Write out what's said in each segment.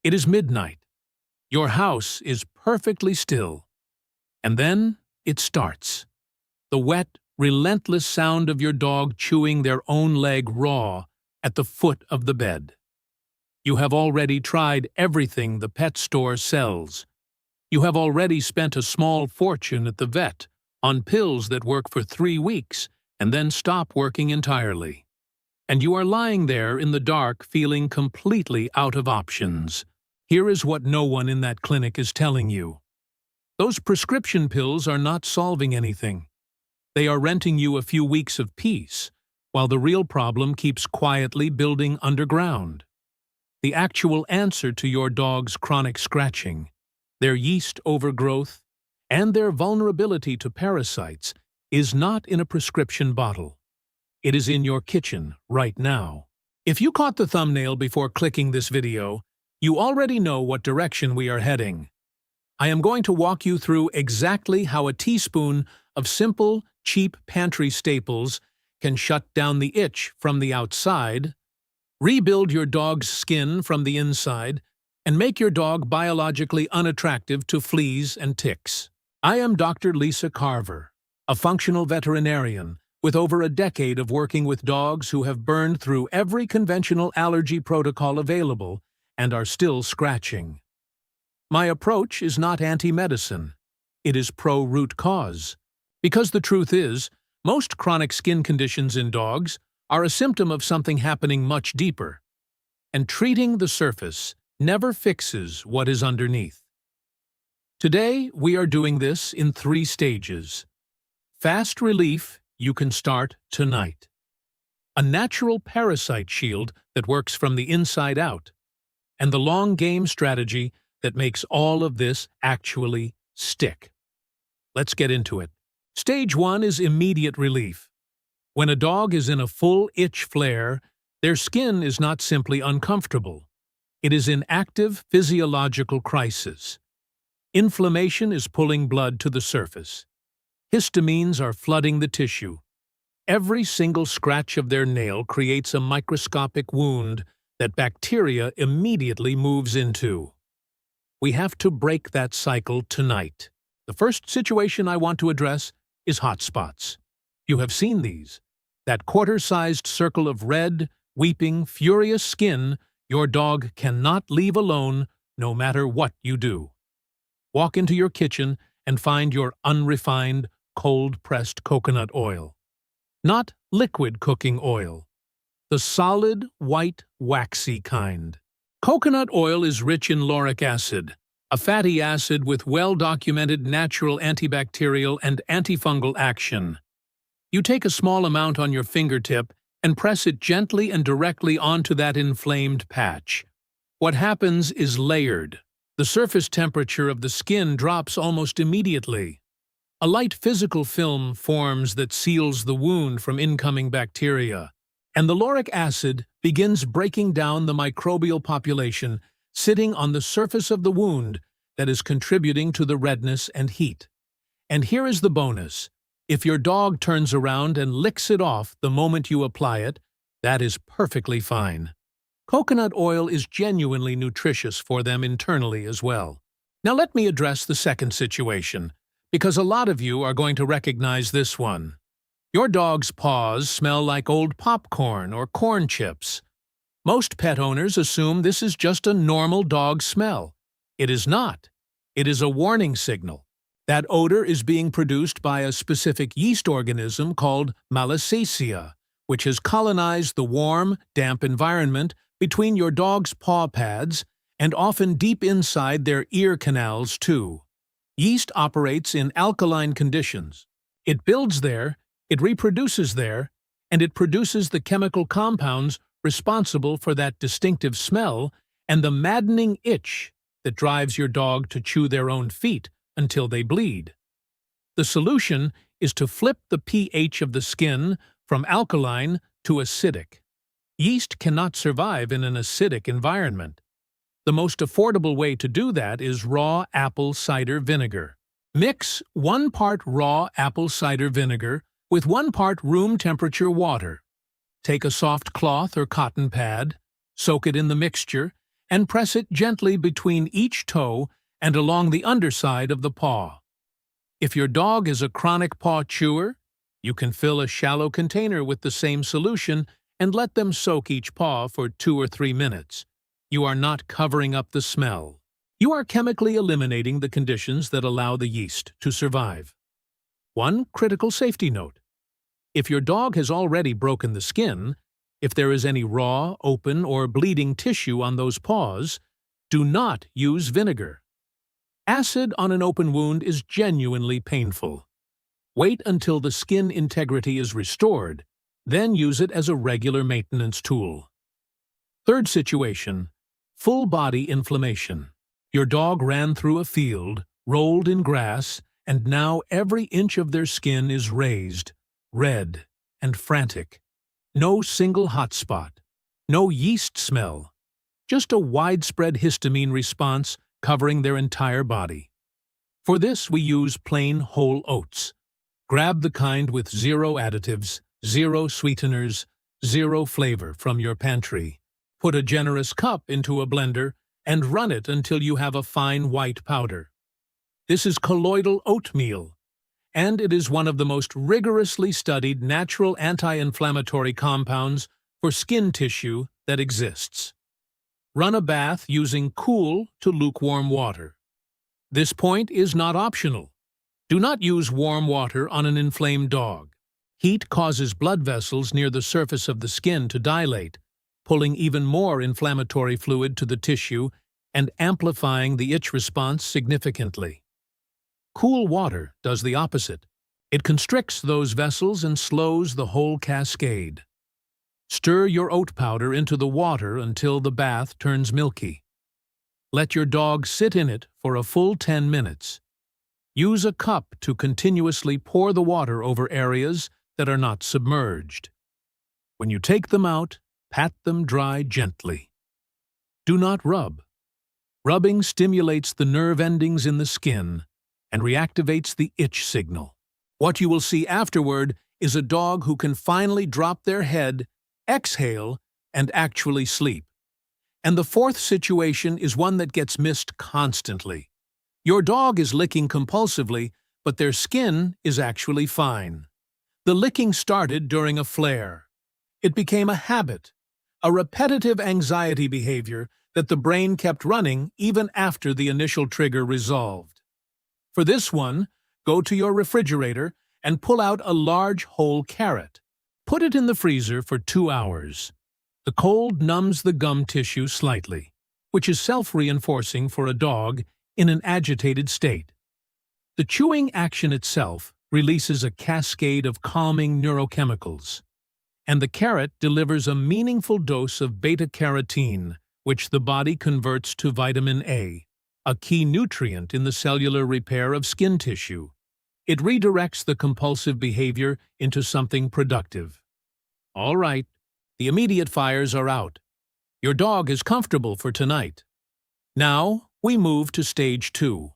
It is midnight. Your house is perfectly still. And then it starts. The wet, relentless sound of your dog chewing their own leg raw at the foot of the bed. You have already tried everything the pet store sells. You have already spent a small fortune at the vet on pills that work for 3 weeks and then stop working entirely. And you are lying there in the dark feeling completely out of options. Here is what no one in that clinic is telling you. Those prescription pills are not solving anything. They are renting you a few weeks of peace, while the real problem keeps quietly building underground. The actual answer to your dog's chronic scratching, their yeast overgrowth, and their vulnerability to parasites is not in a prescription bottle. It is in your kitchen right now. If you caught the thumbnail before clicking this video, you already know what direction we are heading. I am going to walk you through exactly how a teaspoon of simple, cheap pantry staples can shut down the itch from the outside, rebuild your dog's skin from the inside, and make your dog biologically unattractive to fleas and ticks. I am Dr. Lisa Carver, a functional veterinarian with over a decade of working with dogs who have burned through every conventional allergy protocol available and are still scratching. My approach is not anti-medicine. It is pro-root cause. Because the truth is, most chronic skin conditions in dogs are a symptom of something happening much deeper. And treating the surface never fixes what is underneath. Today, we are doing this in 3 stages. Fast relief you can start tonight. A natural parasite shield that works from the inside out. And the long game strategy that makes all of this actually stick. Let's get into it. Stage 1 is immediate relief. When a dog is in a full itch flare, their skin is not simply uncomfortable. It is in active physiological crisis. Inflammation is pulling blood to the surface. Histamines are flooding the tissue. Every single scratch of their nail creates a microscopic wound that bacteria immediately moves into. We have to break that cycle tonight. The first situation I want to address is hot spots. You have seen these. That quarter-sized circle of red, weeping, furious skin your dog cannot leave alone no matter what you do. Walk into your kitchen and find your unrefined, cold-pressed coconut oil. Not liquid cooking oil. The solid, white, waxy kind. Coconut oil is rich in lauric acid, a fatty acid with well-documented natural antibacterial and antifungal action. You take a small amount on your fingertip and press it gently and directly onto that inflamed patch. What happens is layered. The surface temperature of the skin drops almost immediately. A light physical film forms that seals the wound from incoming bacteria, and the lauric acid begins breaking down the microbial population sitting on the surface of the wound that is contributing to the redness and heat. And here is the bonus. If your dog turns around and licks it off the moment you apply it, that is perfectly fine. Coconut oil is genuinely nutritious for them internally as well. Now let me address the second situation, because a lot of you are going to recognize this one. Your dog's paws smell like old popcorn or corn chips. Most pet owners assume this is just a normal dog smell. It is not. It is a warning signal. That odor is being produced by a specific yeast organism called Malassezia, which has colonized the warm, damp environment between your dog's paw pads and often deep inside their ear canals too. Yeast operates in alkaline conditions. It builds there, it reproduces there, and it produces the chemical compounds responsible for that distinctive smell and the maddening itch that drives your dog to chew their own feet until they bleed. The solution is to flip the pH of the skin from alkaline to acidic. Yeast cannot survive in an acidic environment. The most affordable way to do that is raw apple cider vinegar. Mix 1 part raw apple cider vinegar with 1 part room temperature water. Take a soft cloth or cotton pad, soak it in the mixture, and press it gently between each toe and along the underside of the paw. If your dog is a chronic paw chewer, you can fill a shallow container with the same solution and let them soak each paw for 2 or 3 minutes. You are not covering up the smell. You are chemically eliminating the conditions that allow the yeast to survive. One critical safety note. If your dog has already broken the skin, if there is any raw, open, or bleeding tissue on those paws, do not use vinegar. Acid on an open wound is genuinely painful. Wait until the skin integrity is restored, then use it as a regular maintenance tool. Third situation, full body inflammation. Your dog ran through a field, rolled in grass, and now every inch of their skin is raised, red, and frantic. No single hot spot, no yeast smell, just a widespread histamine response covering their entire body. For this, we use plain whole oats. Grab the kind with 0 additives, 0 sweeteners, 0 flavor from your pantry. Put a generous cup into a blender and run it until you have a fine white powder. This is colloidal oatmeal, and it is one of the most rigorously studied natural anti-inflammatory compounds for skin tissue that exists. Run a bath using cool to lukewarm water. This point is not optional. Do not use warm water on an inflamed dog. Heat causes blood vessels near the surface of the skin to dilate, pulling even more inflammatory fluid to the tissue and amplifying the itch response significantly. Cool water does the opposite. It constricts those vessels and slows the whole cascade. Stir your oat powder into the water until the bath turns milky. Let your dog sit in it for a full 10 minutes. Use a cup to continuously pour the water over areas that are not submerged. When you take them out, pat them dry gently. Do not rub. Rubbing stimulates the nerve endings in the skin and reactivates the itch signal. What you will see afterward is a dog who can finally drop their head, exhale, and actually sleep. And the fourth situation is one that gets missed constantly. Your dog is licking compulsively, but their skin is actually fine. The licking started during a flare. It became a habit, a repetitive anxiety behavior that the brain kept running even after the initial trigger resolved. For this one, go to your refrigerator and pull out a large whole carrot. Put it in the freezer for 2 hours. The cold numbs the gum tissue slightly, which is self-reinforcing for a dog in an agitated state. The chewing action itself releases a cascade of calming neurochemicals, and the carrot delivers a meaningful dose of beta-carotene, which the body converts to vitamin A, a key nutrient in the cellular repair of skin tissue. It redirects the compulsive behavior into something productive. All right, the immediate fires are out. Your dog is comfortable for tonight. Now, we move to stage 2.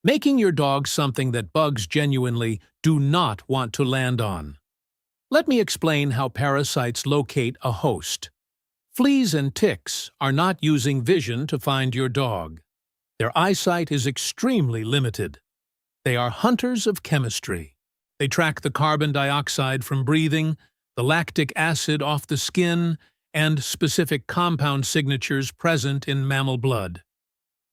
Making your dog something that bugs genuinely do not want to land on. Let me explain how parasites locate a host. Fleas and ticks are not using vision to find your dog. Their eyesight is extremely limited. They are hunters of chemistry. They track the carbon dioxide from breathing, the lactic acid off the skin, and specific compound signatures present in mammal blood.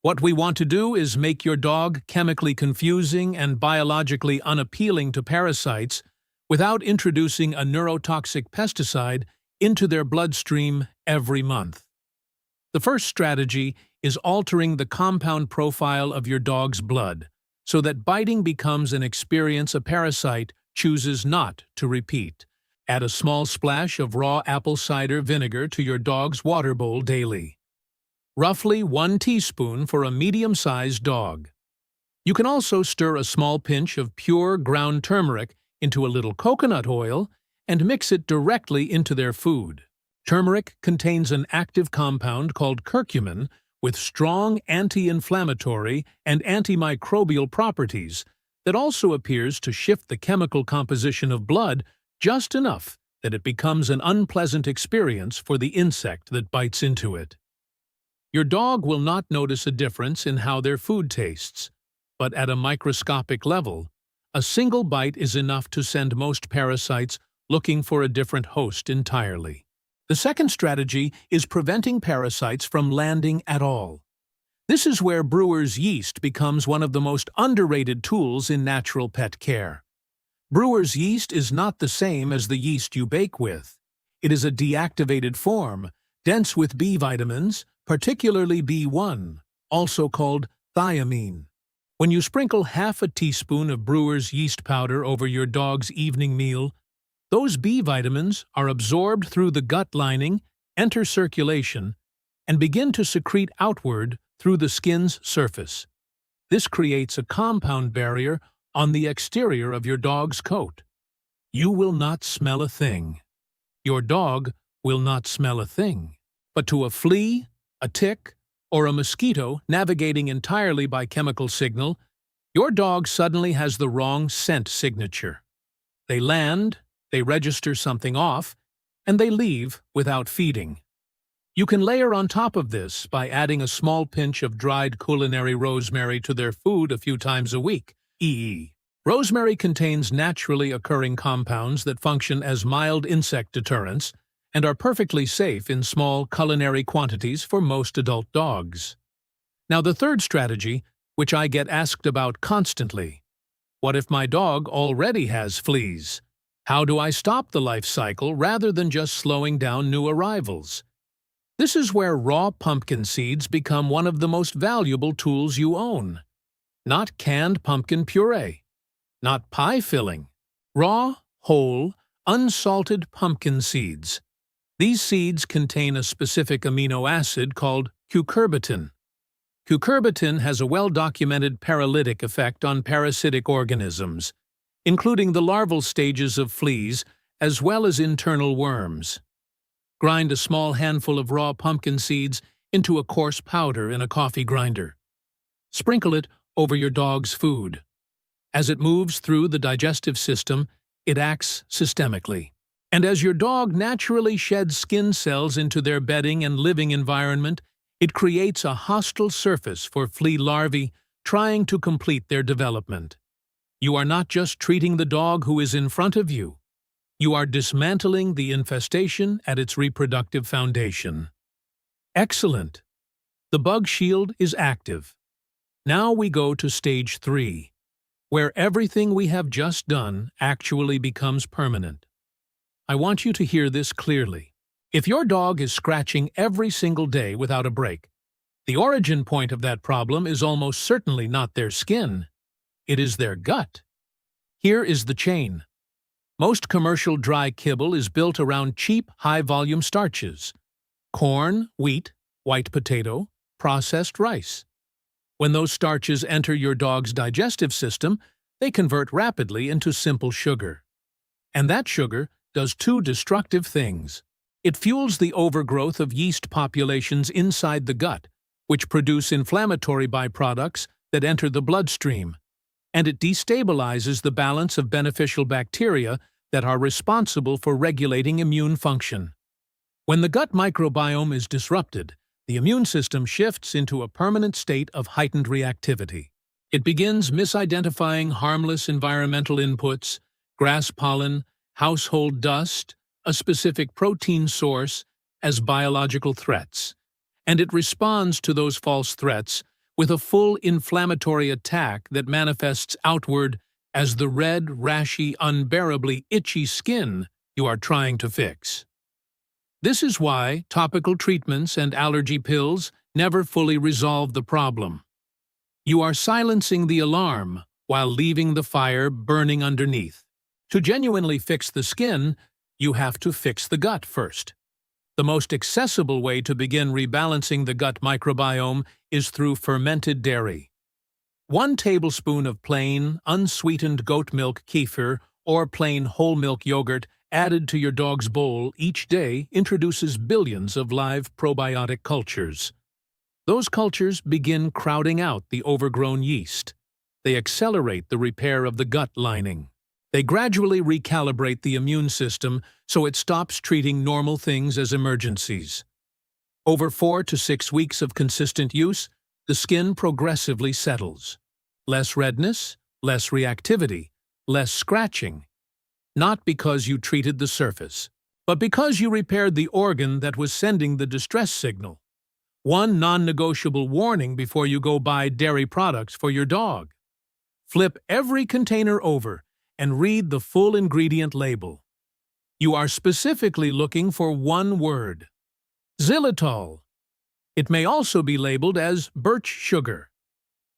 What we want to do is make your dog chemically confusing and biologically unappealing to parasites without introducing a neurotoxic pesticide into their bloodstream every month. The first strategy is altering the compound profile of your dog's blood so that biting becomes an experience a parasite chooses not to repeat. Add a small splash of raw apple cider vinegar to your dog's water bowl daily. Roughly 1 teaspoon for a medium-sized dog. You can also stir a small pinch of pure ground turmeric into a little coconut oil and mix it directly into their food. Turmeric contains an active compound called curcumin with strong anti-inflammatory and antimicrobial properties that also appears to shift the chemical composition of blood just enough that it becomes an unpleasant experience for the insect that bites into it. Your dog will not notice a difference in how their food tastes, but at a microscopic level, a single bite is enough to send most parasites looking for a different host entirely. The second strategy is preventing parasites from landing at all. This is where brewer's yeast becomes one of the most underrated tools in natural pet care. Brewer's yeast is not the same as the yeast you bake with. It is a deactivated form, dense with B vitamins, particularly B1, also called thiamine. When you sprinkle half a teaspoon of brewer's yeast powder over your dog's evening meal, those B vitamins are absorbed through the gut lining, enter circulation, and begin to secrete outward through the skin's surface. This creates a compound barrier on the exterior of your dog's coat. You will not smell a thing. Your dog will not smell a thing. But to a flea, a tick, or a mosquito navigating entirely by chemical signal, your dog suddenly has the wrong scent signature. They land, they register something off, and they leave without feeding. You can layer on top of this by adding a small pinch of dried culinary rosemary to their food a few times a week. Rosemary contains naturally occurring compounds that function as mild insect deterrents and are perfectly safe in small culinary quantities for most adult dogs. Now the third strategy, which I get asked about constantly. What if my dog already has fleas? How do I stop the life cycle rather than just slowing down new arrivals? This is where raw pumpkin seeds become one of the most valuable tools you own. Not canned pumpkin puree, not pie filling. Raw, whole, unsalted pumpkin seeds. These seeds contain a specific amino acid called cucurbitин. Cucurbitin has a well-documented paralytic effect on parasitic organisms, including the larval stages of fleas as well as internal worms. Grind a small handful of raw pumpkin seeds into a coarse powder in a coffee grinder. Sprinkle it over your dog's food. As it moves through the digestive system, it acts systemically. And as your dog naturally sheds skin cells into their bedding and living environment, it creates a hostile surface for flea larvae trying to complete their development. You are not just treating the dog who is in front of you. You are dismantling the infestation at its reproductive foundation. Excellent. The bug shield is active. Now we go to stage 3, where everything we have just done actually becomes permanent. I want you to hear this clearly. If your dog is scratching every single day without a break, the origin point of that problem is almost certainly not their skin. It is their gut. Here is the chain. Most commercial dry kibble is built around cheap, high-volume starches: corn, wheat, white potato, processed rice. When those starches enter your dog's digestive system, they convert rapidly into simple sugar. And that sugar does two destructive things. It fuels the overgrowth of yeast populations inside the gut, which produce inflammatory byproducts that enter the bloodstream, and it destabilizes the balance of beneficial bacteria that are responsible for regulating immune function. When the gut microbiome is disrupted, the immune system shifts into a permanent state of heightened reactivity. It begins misidentifying harmless environmental inputs, grass pollen, household dust, a specific protein source, as biological threats, and it responds to those false threats with a full inflammatory attack that manifests outward as the red, rashy, unbearably itchy skin you are trying to fix. This is why topical treatments and allergy pills never fully resolve the problem. You are silencing the alarm while leaving the fire burning underneath. To genuinely fix the skin, you have to fix the gut first. The most accessible way to begin rebalancing the gut microbiome is through fermented dairy. 1 tablespoon of plain, unsweetened goat milk kefir or plain whole milk yogurt added to your dog's bowl each day introduces billions of live probiotic cultures. Those cultures begin crowding out the overgrown yeast. They accelerate the repair of the gut lining. They gradually recalibrate the immune system so it stops treating normal things as emergencies. Over 4 to 6 weeks of consistent use, the skin progressively settles. Less redness, less reactivity, less scratching. Not because you treated the surface, but because you repaired the organ that was sending the distress signal. One non-negotiable warning before you go buy dairy products for your dog. Flip every container over and read the full ingredient label. You are specifically looking for one word: xylitol. It may also be labeled as birch sugar.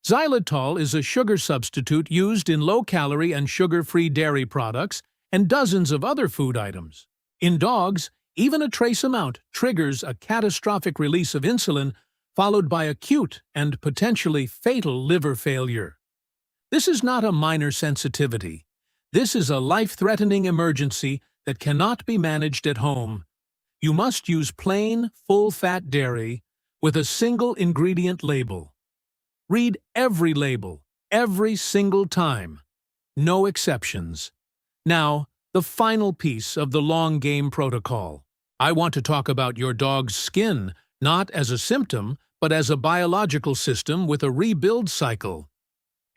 Xylitol is a sugar substitute used in low-calorie and sugar-free dairy products and dozens of other food items. In dogs, even a trace amount triggers a catastrophic release of insulin, followed by acute and potentially fatal liver failure. This is not a minor sensitivity. This is a life-threatening emergency that cannot be managed at home. You must use plain, full-fat dairy with a single ingredient label. Read every label, every single time. No exceptions. Now, the final piece of the long game protocol. I want to talk about your dog's skin, not as a symptom, but as a biological system with a rebuild cycle.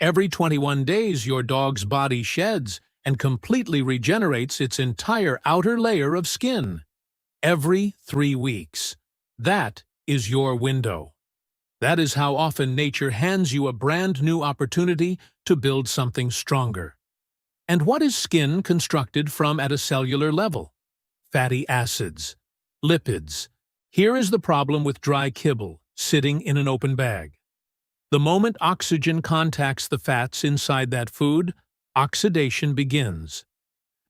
Every 21 days, your dog's body sheds and completely regenerates its entire outer layer of skin. Every 3 weeks. That is your window. That is how often nature hands you a brand new opportunity to build something stronger. And what is skin constructed from at a cellular level? Fatty acids, lipids. Here is the problem with dry kibble sitting in an open bag. The moment oxygen contacts the fats inside that food, oxidation begins.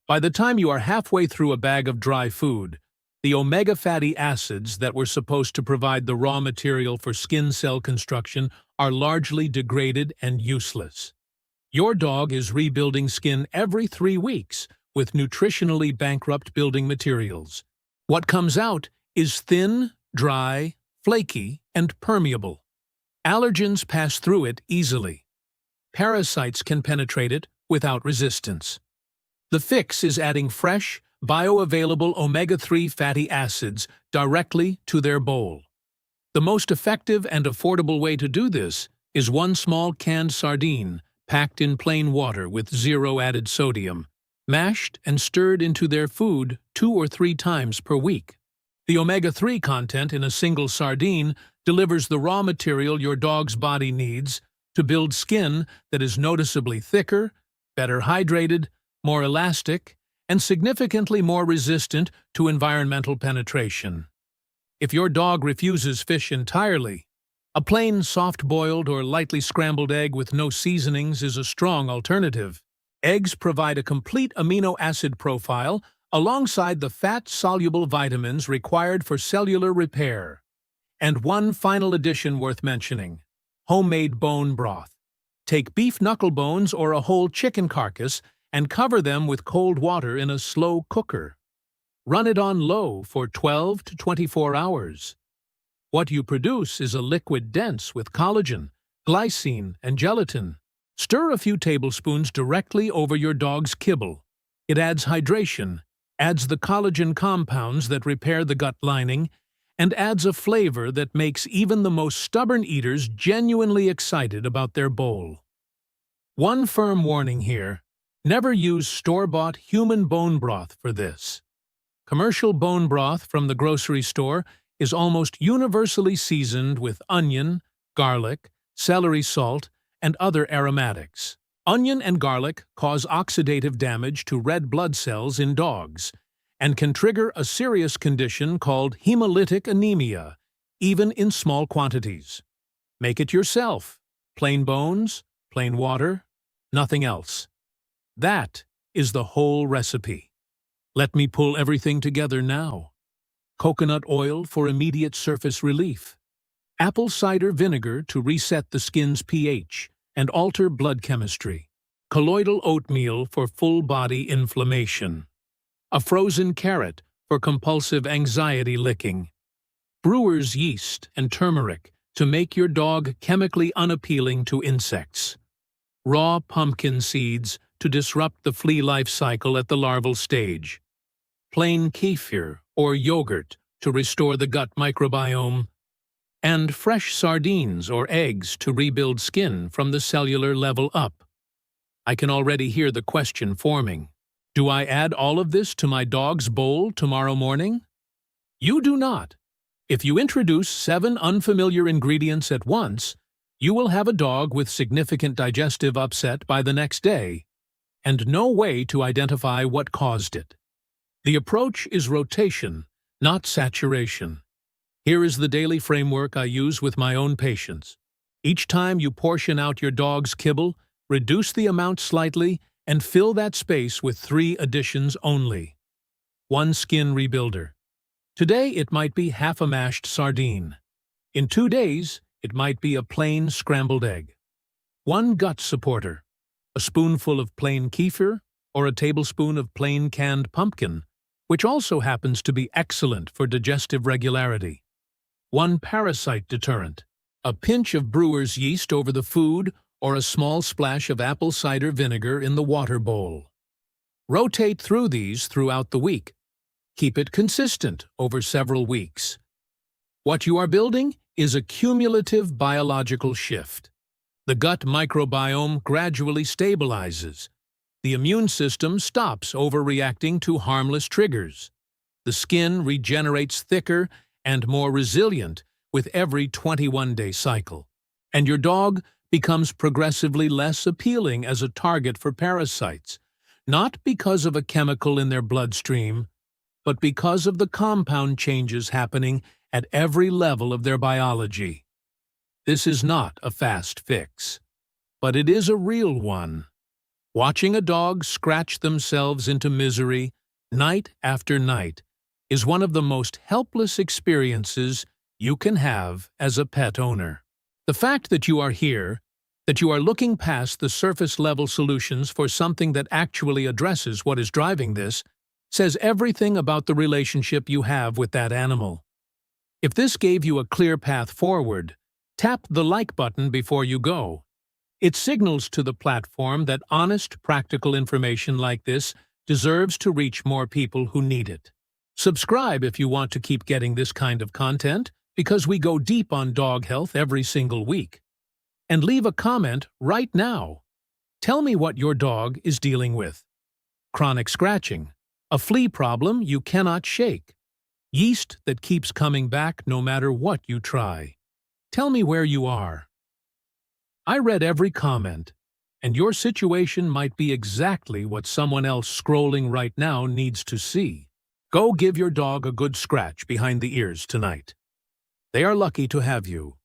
By the time you are halfway through a bag of dry food, the omega fatty acids that were supposed to provide the raw material for skin cell construction are largely degraded and useless. Your dog is rebuilding skin every 3 weeks with nutritionally bankrupt building materials. What comes out is thin, dry, flaky, and permeable. Allergens pass through it easily. Parasites can penetrate it without resistance. The fix is adding fresh, bioavailable omega-3 fatty acids directly to their bowl. The most effective and affordable way to do this is one small canned sardine packed in plain water with 0 added sodium, mashed and stirred into their food 2 or 3 times per week. The omega-3 content in a single sardine delivers the raw material your dog's body needs to build skin that is noticeably thicker, better hydrated, more elastic, and significantly more resistant to environmental penetration. If your dog refuses fish entirely, a plain soft-boiled or lightly scrambled egg with no seasonings is a strong alternative. Eggs provide a complete amino acid profile alongside the fat-soluble vitamins required for cellular repair. And one final addition worth mentioning: homemade bone broth. Take beef knuckle bones or a whole chicken carcass and cover them with cold water in a slow cooker. Run it on low for 12 to 24 hours. What you produce is a liquid dense with collagen, glycine, and gelatin. Stir a few tablespoons directly over your dog's kibble. It adds hydration, adds the collagen compounds that repair the gut lining, and adds a flavor that makes even the most stubborn eaters genuinely excited about their bowl. One firm warning here: never use store-bought human bone broth for this. Commercial bone broth from the grocery store is almost universally seasoned with onion, garlic, celery salt, and other aromatics. Onion and garlic cause oxidative damage to red blood cells in dogs and can trigger a serious condition called hemolytic anemia, even in small quantities. Make it yourself. Plain bones, plain water, nothing else. That is the whole recipe. Let me pull everything together now. Coconut oil for immediate surface relief. Apple cider vinegar to reset the skin's pH and alter blood chemistry. Colloidal oatmeal for full-body inflammation. A frozen carrot for compulsive anxiety licking. Brewer's yeast and turmeric to make your dog chemically unappealing to insects. Raw pumpkin seeds to disrupt the flea life cycle at the larval stage. Plain kefir or yogurt to restore the gut microbiome, and fresh sardines or eggs to rebuild skin from the cellular level up. I can already hear the question forming. Do I add all of this to my dog's bowl tomorrow morning? You do not. If you introduce 7 unfamiliar ingredients at once, you will have a dog with significant digestive upset by the next day, and no way to identify what caused it. The approach is rotation, not saturation. Here is the daily framework I use with my own patients. Each time you portion out your dog's kibble, reduce the amount slightly and fill that space with 3 additions only. 1 skin rebuilder. Today it might be half a mashed sardine. In 2 days, it might be a plain scrambled egg. 1 gut supporter. A spoonful of plain kefir or a tablespoon of plain canned pumpkin, which also happens to be excellent for digestive regularity. 1 parasite deterrent. A pinch of brewer's yeast over the food or a small splash of apple cider vinegar in the water bowl. Rotate through these throughout the week. Keep it consistent over several weeks. What you are building is a cumulative biological shift. The gut microbiome gradually stabilizes. The immune system stops overreacting to harmless triggers. The skin regenerates thicker and more resilient with every 21-day cycle. And your dog becomes progressively less appealing as a target for parasites, not because of a chemical in their bloodstream, but because of the compound changes happening at every level of their biology. This is not a fast fix, but it is a real one. Watching a dog scratch themselves into misery night after night is one of the most helpless experiences you can have as a pet owner. The fact that you are here, that you are looking past the surface-level solutions for something that actually addresses what is driving this, says everything about the relationship you have with that animal. If this gave you a clear path forward, tap the like button before you go. It signals to the platform that honest, practical information like this deserves to reach more people who need it. Subscribe if you want to keep getting this kind of content, because we go deep on dog health every single week. And leave a comment right now. Tell me what your dog is dealing with. Chronic scratching, a flea problem you cannot shake, yeast that keeps coming back no matter what you try. Tell me where you are. I read every comment, and your situation might be exactly what someone else scrolling right now needs to see. Go give your dog a good scratch behind the ears tonight. They are lucky to have you.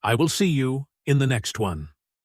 I will see you in the next one.